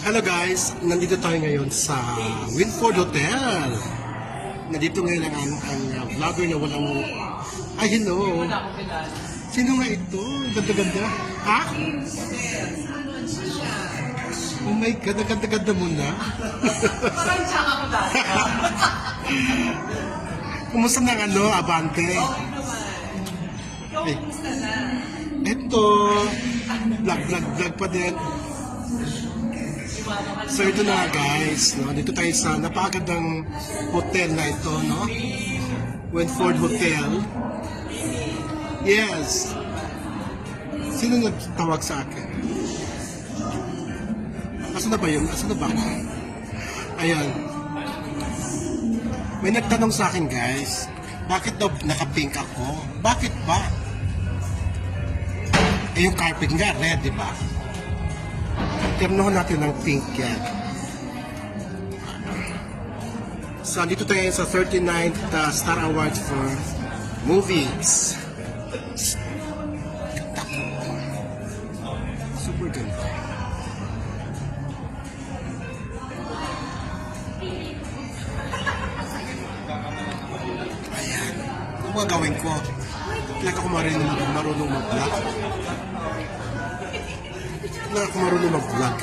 Hello guys, nandito tayo ngayon sa Winford Hotel. Nandito ngayon ang vlogger na walang... Ay, hello. Sino nga ito? Ganda-ganda. Ha? Oh my God, ganda-ganda mo na. Parang tsaka ko dati. Kumusta na Abante? Okay naman. Ikaw, Ay. kumusta na? Ito, vlog pa din. So ito na guys, no? Dito tayo sa napakagandang hotel na ito, no? Winford Hotel. Yes. Sino nagtawag sa akin? Asan na ba yun? Asan na ba? Ayan. May nagtanong sa akin guys, bakit daw naka-pink ako? Bakit ba? Eh yung carpet nga, red, di ba? Ternohan natin ng pink yan. So, dito tayo sa 39th Star Awards for Movies. Super ganda. Ayan. Ano mga gawin ko? Kailangan ako marunong mag-vlog. Kailangan ako marunong mag-vlog.